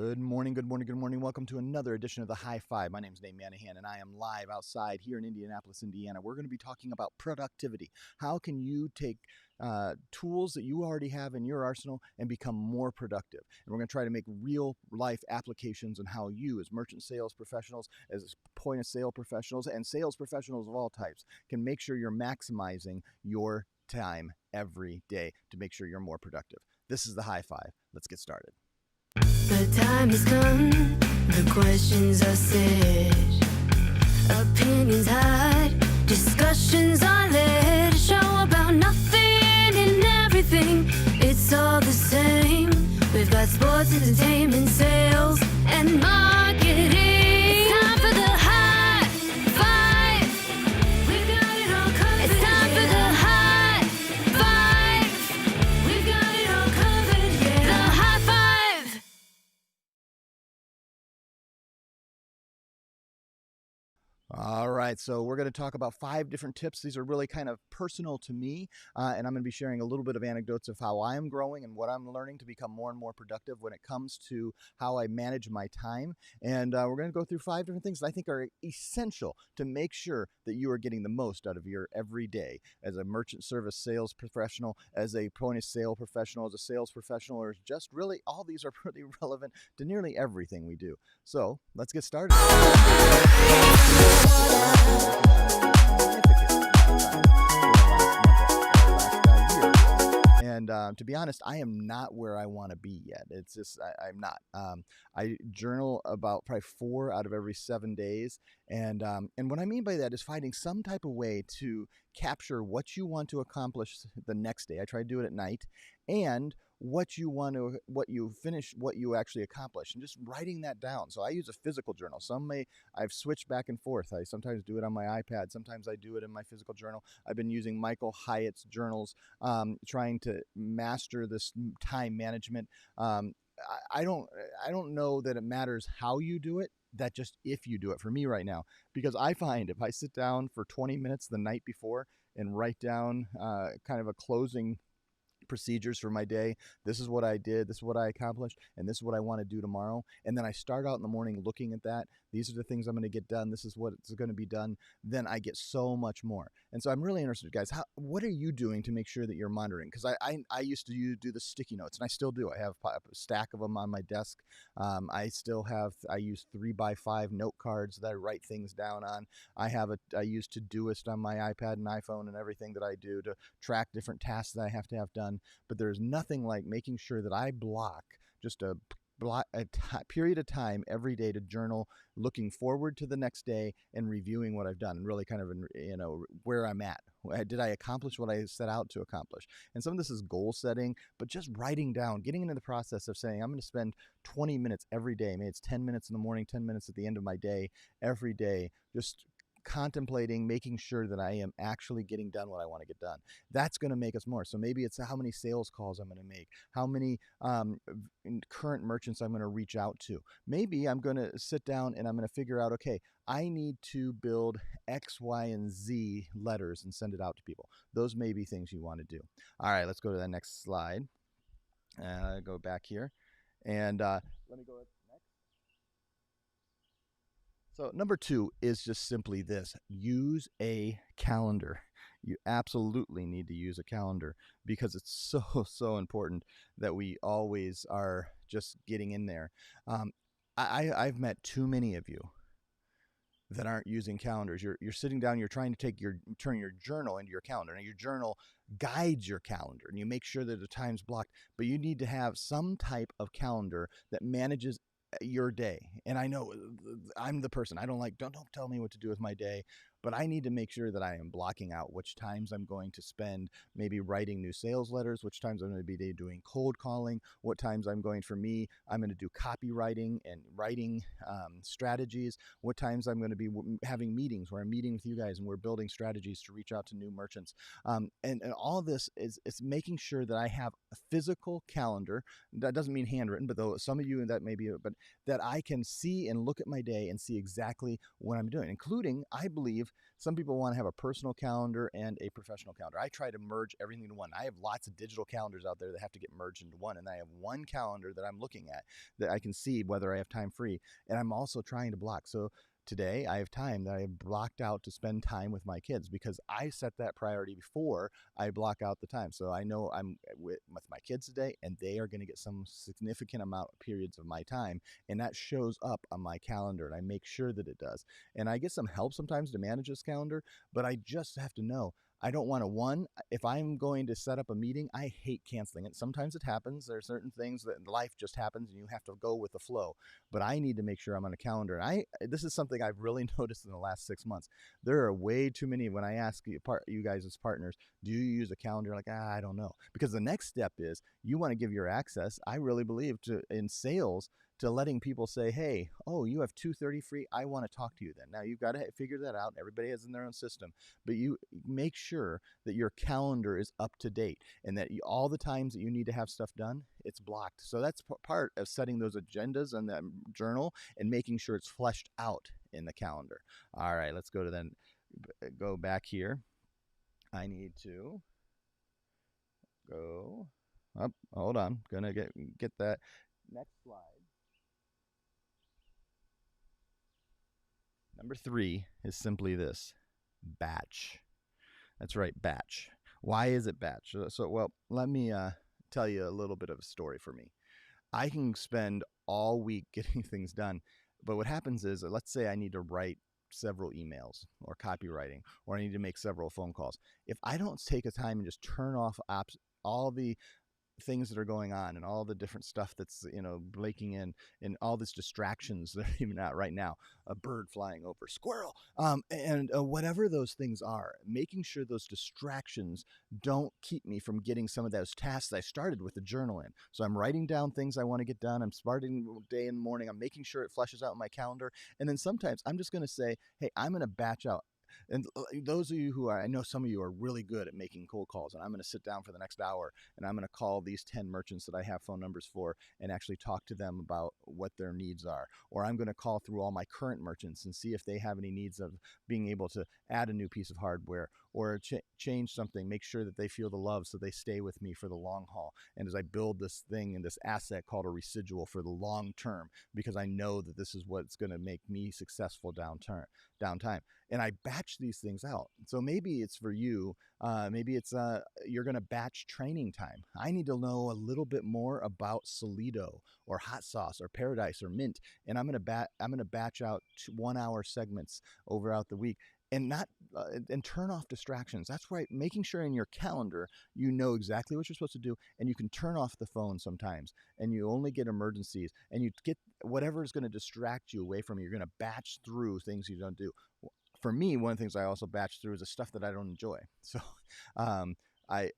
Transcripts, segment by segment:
Good morning, good morning, good morning. Welcome to another edition of the High Five. My name is Nate Manahan, and I am live outside here in Indianapolis, Indiana. We're going to be talking about productivity. How can you take tools that you already have in your arsenal and become more productive? And we're going to try to make real life applications on how you, as merchant sales professionals, as point of sale professionals, and sales professionals of all types, can make sure you're maximizing your time every day to make sure you're more productive. This is the High Five. Let's get started. The time has come, the questions are set, opinions hide, discussions are led, a show about nothing and everything, it's all the same. We've got sports, entertainment, sales, and marketing. It's time for the High Five. We've got it all covered. It's time for the High Five. We've got it all covered, yeah. The High Five. All right, so we're going to talk about 5 different tips. These are really kind of personal to me, and I'm going to be sharing a little bit of anecdotes of how I am growing and what I'm learning to become more and more productive when it comes to how I manage my time. And we're going to go through 5 different things that I think are essential to make sure that you are getting the most out of your every day as a merchant service sales professional, as a point of sale professional, as a sales professional, or just really all these are pretty relevant to nearly everything we do. So let's get started. And to be honest, I am not where I want to be yet. It's just I'm not. I journal about probably 4 out of every 7 days, and what I mean by that is finding some type of way to capture what you want to accomplish the next day. I try to do it at night, and what you actually accomplish, and just writing that down. So I use a physical journal. I've switched back and forth. I sometimes do it on my iPad. Sometimes I do it in my physical journal. I've been using Michael Hyatt's journals, trying to master this time management. I don't know that it matters how you do it. That just if you do it for me right now, because I find if I sit down for 20 minutes the night before and write down kind of a closing procedures for my day. This is what I did, this is what I accomplished, and this is what I want to do tomorrow. And then I start out in the morning looking at that. These are the things I'm going to get done. This is what's going to be done. Then I get so much more. And so I'm really interested, guys. What are you doing to make sure that you're monitoring? Because I used to do the sticky notes, and I still do. I have a stack of them on my desk. I use 3x5 note cards that I write things down on. I use Todoist on my iPad and iPhone and everything that I do to track different tasks that I have to have done. But there's nothing like making sure that I block just a period of time every day to journal, looking forward to the next day and reviewing what I've done, and really kind of where I'm at. Did I accomplish what I set out to accomplish? And some of this is goal setting, but just writing down, getting into the process of saying I'm going to spend 20 minutes every day. Maybe it's 10 minutes in the morning, 10 minutes at the end of my day, every day, just contemplating, making sure that I am actually getting done what I want to get done. That's going to make us more. So maybe it's how many sales calls I'm going to make, how many current merchants I'm going to reach out to. Maybe I'm going to sit down and I'm going to figure out, okay, I need to build X, Y, and Z letters and send it out to people. Those may be things you want to do. All right, let's go to the next slide. Go back here. And let me go next. So number 2 is just simply this: use a calendar. You absolutely need to use a calendar because it's so important that we always are just getting in there. I've met too many of you that aren't using calendars. You're sitting down, you're trying to turn your journal into your calendar. Now your journal guides your calendar and you make sure that the time's blocked, but you need to have some type of calendar that manages your day. And I know I'm the person, I don't tell me what to do with my day, but I need to make sure that I am blocking out which times I'm going to spend maybe writing new sales letters, which times I'm going to be doing cold calling, what times I'm going to do copywriting and writing strategies, what times I'm going to be having meetings where I'm meeting with you guys and we're building strategies to reach out to new merchants. And all of this is making sure that I have a physical calendar. That doesn't mean handwritten, but though some of you that may be, but that I can see and look at my day and see exactly what I'm doing, including, I believe, believe some people want to have a personal calendar and a professional calendar. I try to merge everything into one. I have lots of digital calendars out there that have to get merged into one, and I have one calendar that I'm looking at that I can see whether I have time free, and I'm also trying to block. So today I have time that I have blocked out to spend time with my kids because I set that priority before I block out the time. So I know I'm with my kids today, and they are going to get some significant amount of periods of my time, and that shows up on my calendar, and I make sure that it does. And I get some help sometimes to manage this calendar, but I just have to know. I don't want to, if I'm going to set up a meeting, I hate canceling it. Sometimes it happens. There are certain things that life just happens and you have to go with the flow. But I need to make sure I'm on a calendar. And this is something I've really noticed in the last 6 months. There are way too many. When I ask you guys as partners, do you use a calendar? Like, I don't know. Because the next step is you want to give your access, I really believe, in sales, to letting people say, hey, oh, you have 2:30 free. I want to talk to you then. Now, you've got to figure that out. Everybody has in their own system. But you make sure that your calendar is up to date and that all the times that you need to have stuff done, it's blocked. So that's part of setting those agendas on that journal and making sure it's fleshed out in the calendar. All right, let's go back here. I need to go up. Hold on. Gonna get that next slide. Number 3 is simply this: batch. That's right, batch. Why is it batch? Well, let me tell you a little bit of a story for me. I can spend all week getting things done, but what happens is, let's say I need to write several emails or copywriting, or I need to make several phone calls. If I don't take a time and just turn off all the things that are going on and all the different stuff that's breaking in and all these distractions that are even out right now, a bird flying over, squirrel, and whatever those things are, making sure those distractions don't keep me from getting some of those tasks I started with the journal in. So I'm writing down things I want to get done. I'm starting the day in the morning. I'm making sure it fleshes out in my calendar. And then sometimes I'm just going to say, hey, I'm going to batch out. And those of you who I know some of you are really good at making cold calls, and I'm going to sit down for the next hour and I'm going to call these 10 merchants that I have phone numbers for and actually talk to them about what their needs are. Or I'm going to call through all my current merchants and see if they have any needs of being able to add a new piece of hardware or change something, make sure that they feel the love so they stay with me for the long haul. And as I build this thing and this asset called a residual for the long term, because I know that this is what's going to make me successful downtime. And I batch these things out. So maybe it's for you, maybe it's you're going to batch training time. I need to know a little bit more about Solido or Hot Sauce or Paradise or Mint, and I'm going to batch out 1 hour segments out the week. And not and turn off distractions. That's right. Making sure in your calendar you know exactly what you're supposed to do, and you can turn off the phone sometimes, and you only get emergencies, and you get whatever is going to distract you away from you. You're going to batch through things you don't do. For me, one of the things I also batch through is the stuff that I don't enjoy. So, I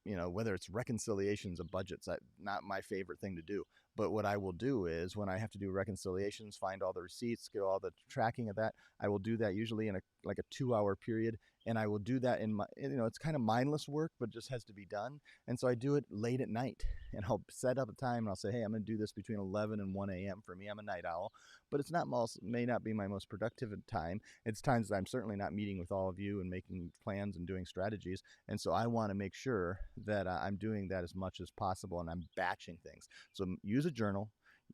whether it's reconciliations of budgets, not my favorite thing to do. But what I will do is when I have to do reconciliations, find all the receipts, get all the tracking of that, I will do that usually in a 2-hour period. And I will do that in my, it's kind of mindless work, but it just has to be done. And so I do it late at night, and I'll set up a time and I'll say, hey, I'm going to do this between 11 and 1 a.m. For me, I'm a night owl, but may not be my most productive time. It's times that I'm certainly not meeting with all of you and making plans and doing strategies. And so I want to make sure that I'm doing that as much as possible, and I'm batching things. So use a journal.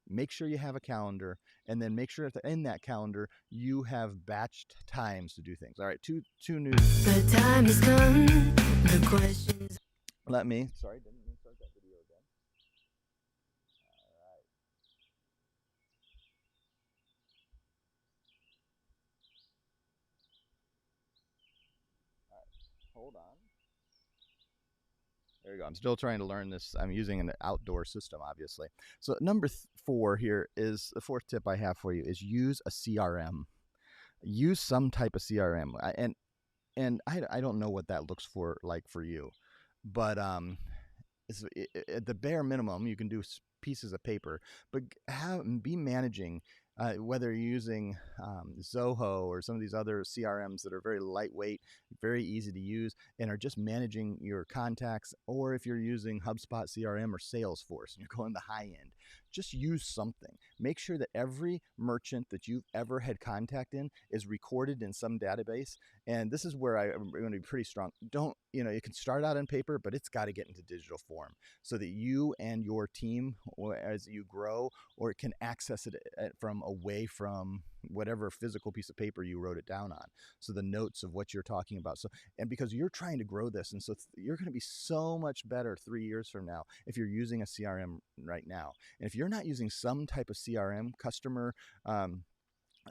Make sure you have a calendar, and then make sure that in that calendar you have batched times to do things. All right, two new. The time has come. The questions. Didn't mean to start that video again. All right, hold on. There we go. I'm still trying to learn this. I'm using an outdoor system, obviously. So number 4 here is the 4th tip I have for you is use a CRM. Use some type of CRM. And I don't know what that looks like for you, but at the bare minimum, you can do pieces of paper, but be managing. Whether you're using Zoho or some of these other CRMs that are very lightweight, very easy to use, and are just managing your contacts, or if you're using HubSpot CRM or Salesforce and you're going the high end, just use something. Make sure that every merchant that you've ever had contact in is recorded in some database. And this is where I'm going to be pretty strong. Don't, you can start out on paper, but it's got to get into digital form so that you and your team, as you grow, or can access it from away from whatever physical piece of paper you wrote it down on. So the notes of what you're talking about. So, and because you're trying to grow this, and so you're going to be so much better 3 years from now if you're using a CRM right now. And if you're not using some type of CRM, customer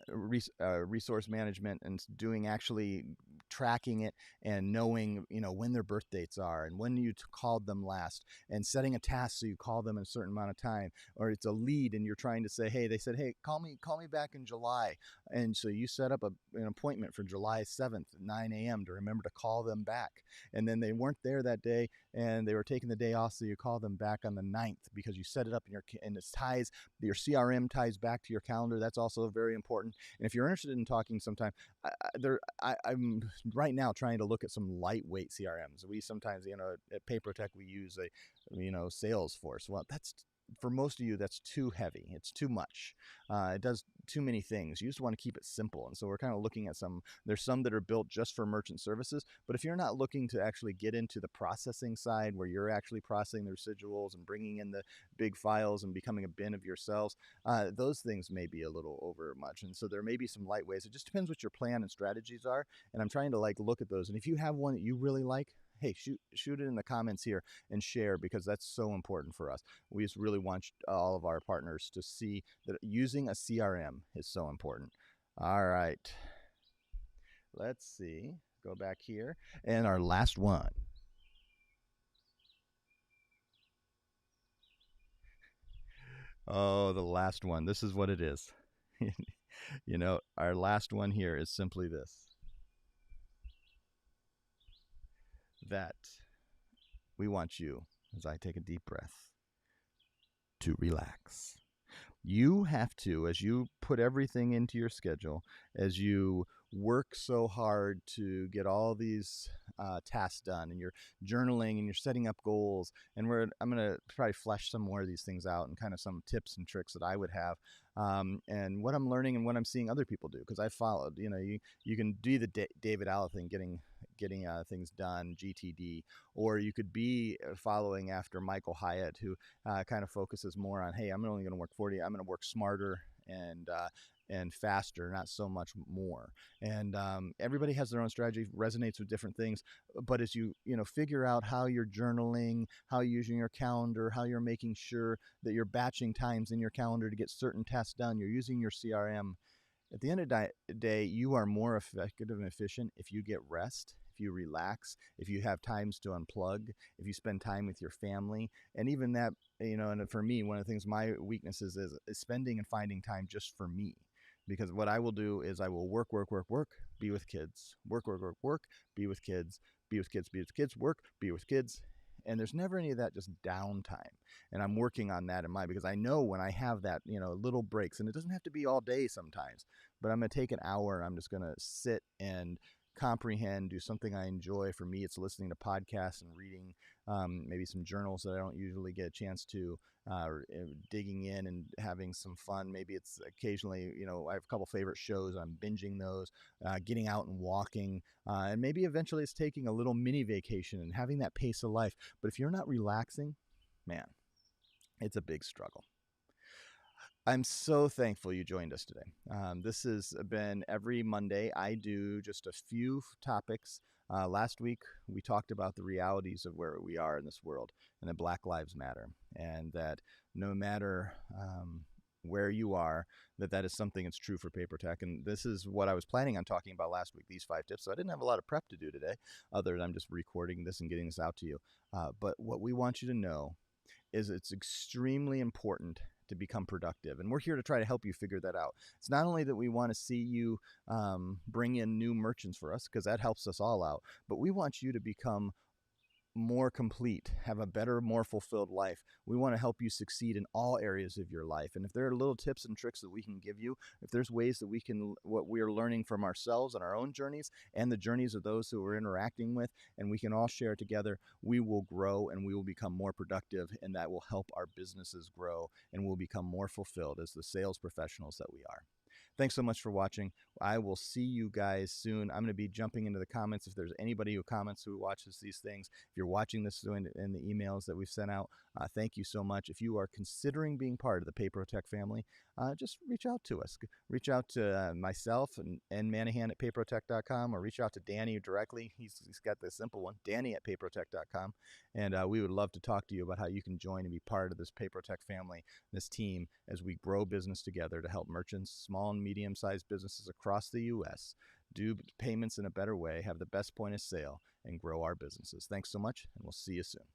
resource management, and doing actually tracking it and knowing when their birth dates are and when you called them last, and setting a task so you call them in a certain amount of time, or it's a lead and you're trying to say, hey, they said, hey, call me back in July, and so you set up an appointment for July 7th at 9 a.m. to remember to call them back, and then they weren't there that day and they were taking the day off, so you call them back on the 9th because you set it up in and it ties, your CRM ties back to your calendar. That's also very important. And if you're interested in talking sometime, I'm right now trying to look at some lightweight CRMs. We sometimes, at Papertech, we use Salesforce. Well, that's, for most of you, that's too heavy. It's too much. It does too many things. You just want to keep it simple. And so we're kind of looking at there's some that are built just for merchant services. But if you're not looking to actually get into the processing side where you're actually processing the residuals and bringing in the big files and becoming a bin of yourselves, those things may be a little over much. And so there may be some light ways. It just depends what your plan and strategies are. And I'm trying to look at those. And if you have one that you really like, hey, shoot it in the comments here and share, because that's so important for us. We just really want all of our partners to see that using a CRM is so important. All right. Let's see. Go back here. And our last one. Oh, the last one. This is what it is. Our last one here is simply this. That we want you, as I take a deep breath, to relax. You have to, as you put everything into your schedule, as you work so hard to get all these tasks done, and you're journaling and you're setting up goals, and I'm going to probably flesh some more of these things out and kind of some tips and tricks that I would have, and what I'm learning and what I'm seeing other people do, because I followed. You can do the David Allen thing, getting things done, GTD, or you could be following after Michael Hyatt, who kind of focuses more on, hey, I'm only going to work 40, I'm going to work smarter and faster, not so much more. And everybody has their own strategy, resonates with different things. But as you figure out how you're journaling, how you're using your calendar, how you're making sure that you're batching times in your calendar to get certain tasks done, you're using your CRM. At the end of the day, you are more effective and efficient if you get rest, if you relax, if you have times to unplug, if you spend time with your family. And even that, and for me, one of the things, my weaknesses is spending and finding time just for me. Because what I will do is I will work, be with kids, work, be with kids, work, be with kids. And there's never any of that just downtime. And I'm working on that in mind, because I know when I have that, little breaks, and it doesn't have to be all day sometimes, but I'm going to take an hour and I'm just going to sit and comprehend, do something I enjoy. For me, it's listening to podcasts and reading maybe some journals that I don't usually get a chance to, digging in and having some fun. Maybe it's occasionally, I have a couple favorite shows, I'm binging those, getting out and walking, and maybe eventually it's taking a little mini vacation and having that pace of life. But if you're not relaxing, man, it's a big struggle. I'm so thankful you joined us today. This has been every Monday. I do just a few topics. Last week, we talked about the realities of where we are in this world, and that Black Lives Matter, and that no matter where you are, that is something that's true for Papertech. And this is what I was planning on talking about last week, these 5 tips. So I didn't have a lot of prep to do today, other than I'm just recording this and getting this out to you. But what we want you to know is it's extremely important to become productive. And we're here to try to help you figure that out. It's not only that we want to see you bring in new merchants for us, because that helps us all out, but we want you to become more complete, have a better, more fulfilled life. We want to help you succeed in all areas of your life. And if there are little tips and tricks that we can give you, if there's ways that we can, what we are learning from ourselves and our own journeys and the journeys of those who we're interacting with, and we can all share together, we will grow and we will become more productive, and that will help our businesses grow and we'll become more fulfilled as the sales professionals that we are. Thanks so much for watching. I will see you guys soon. I'm going to be jumping into the comments. If there's anybody who comments who watches these things, if you're watching this in the emails that we've sent out, thank you so much. If you are considering being part of the PayProTech family, just reach out to us. Reach out to myself and Manahan at payprotech.com, or reach out to Danny directly. He's got the simple one, Danny at payprotech.com. And we would love to talk to you about how you can join and be part of this PayProTech family, this team, as we grow business together to help merchants, small and medium-sized businesses across the U.S. do payments in a better way, have the best point of sale, and grow our businesses. Thanks so much, and we'll see you soon.